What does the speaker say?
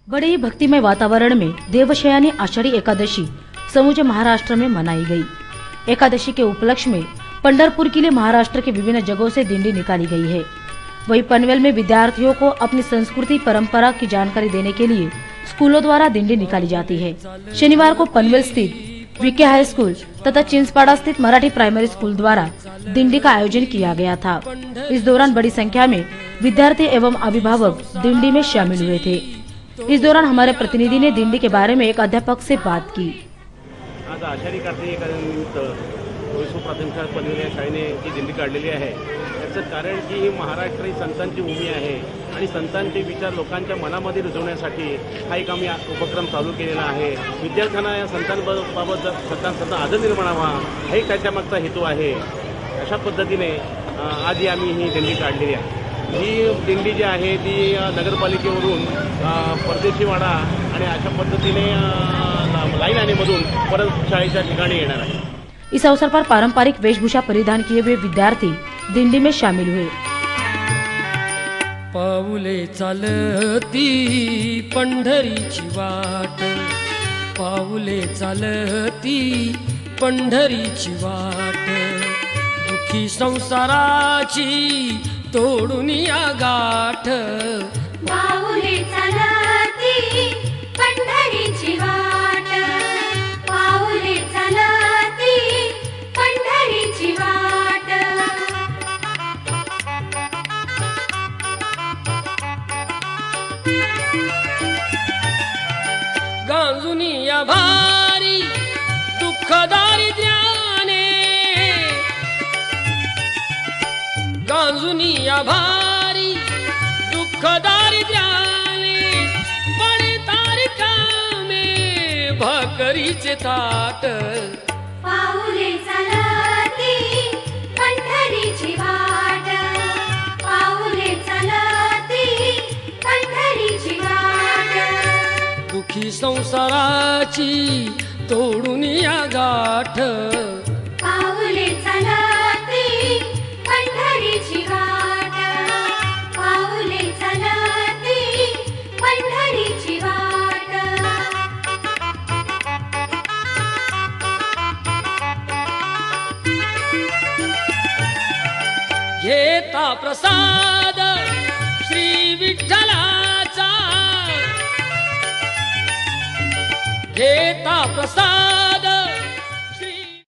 बड़े ही भक्तिमय वातावरण में देवशयनी आषाढ़ी एकादशी समूचे महाराष्ट्र में मनाई गई। एकादशी के उपलक्ष्य में पंढरपुर के लिए महाराष्ट्र के विभिन्न जगहों से दिंडी निकाली गई है। वहीं पनवेल में विद्यार्थियों को अपनी संस्कृति परंपरा की जानकारी देने के लिए स्कूलों द्वारा दिंडी निकाली जाती है। शनिवार को पनवेल स्थित वीके हाई स्कूल तथा चिंचपाड़ा स्थित मराठी प्राइमरी स्कूल द्वारा दिंडी का आयोजन किया गया था। इस दौरान बड़ी संख्या में विद्यार्थी एवं अभिभावक दिंडी में शामिल हुए थे। इस दौरान हमारे प्रतिनिधि ने दिंडी के बारे में एक अध्यापक से बात की। आज आषाढी कार्तिक एकादशीनिमित्त कोळसो प्राथमिक शाळा पनवेल या शाळेने जी दिंडी काढलेली आहे याचं कारण की ही महाराष्ट्र ही संतांची भूमी आहे आणि संतांचे विचार लोकांच्या मनामध्ये रुजवण्यासाठी हा एक आम्ही उपक्रम चालू केलेला आहे। विद्यार्थ्यांना या संतांबाबत संतांचा आदर निर्माण व्हावा हा एक त्याच्यामागचा हेतू आहे। अशा पद्धतीने आज आम्ही ही दिंडी काढलेली आहे। ही दिंडी जी आहे ती नगरपालिकेवरून परदेशीवाडा आणि अशा पद्धतीने लाईन आणि मधून परत शाळेच्या ठिकाणी येणार आहे। इस अवसर पर पारंपरिक वेशभूषा परिधान किए हुए विद्यार्थी दिंडी में शामिल हुए। पाऊले चालती पंढरीची वाट, पाऊले चालती पंढरीची वाट, दुखी संसाराची तोडून या गाठ। पाऊले चालती पंढरीची वाट, पाऊले चालती पंढरीची वाट। गांजुनी या भारी दुःख दारिद्र्याने, गांजुनी या भारी दुःख दारिद्र्याने, पडे तारिका में भाकरीचे ताट। पाऊले चालती पंढरीची वाट, पाऊले चालती पंढरीची वाट, दुखी संसाराची तोडून या गाठ। पाऊले चालती पंढरीची वाट, पाऊले चालती पंढरीची वाट। घेता प्रसाद श्री विठ्ठलाचा, घेता प्रसाद